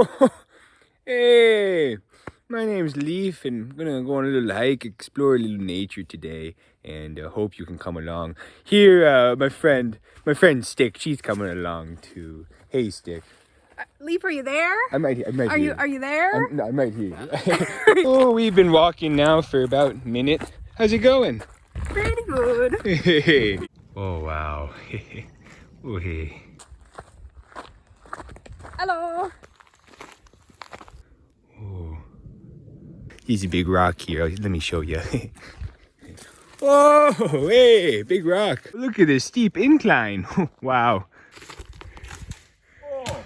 Oh, hey, my name's Leaf, and I'm gonna go on a little hike, explore a little nature today, and hope you can come along. Here, my friend Stick, she's coming along too. Hey, Stick. Leaf, are you there? I'm right here. Are you there? I'm right here. Oh, we've been walking now for about a minute. How's it going? Pretty good. Hey. Oh wow. Oh hey. Hello. Oh. He's a big rock here. Let me show you. Oh, hey, big rock. Look at this steep incline. Wow. Oh.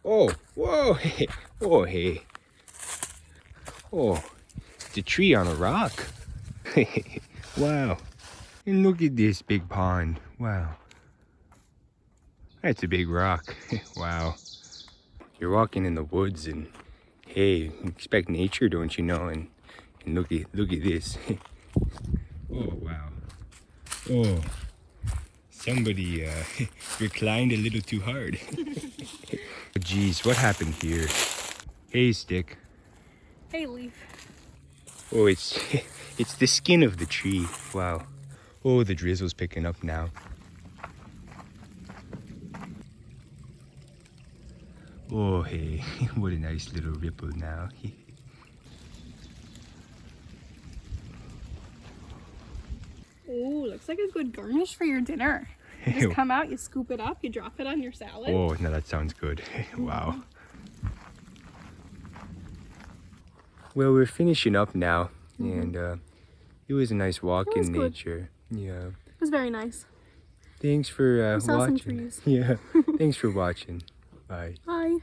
Oh, whoa, hey. Oh, hey. Oh, it's a tree on a rock. Wow. And look at this big pond. Wow. That's a big rock. Wow. You're walking in the woods and hey, you expect nature, don't you know? And look at this. Oh wow. Oh, somebody reclined a little too hard. Oh, geez, what happened here? Hey, Stick. Hey, Leaf. Oh, it's the skin of the tree. Wow. Oh, the drizzle's picking up now. Oh, hey, what a nice little ripple now. Oh, looks like a good garnish for your dinner. You just come out, you scoop it up, you drop it on your salad. Oh, no, that sounds good. Wow. Well, we're finishing up now, and it was a nice walk in nature. Yeah. It was very nice. Thanks for We saw watching. some trees. Yeah. Thanks for watching. Bye. Bye.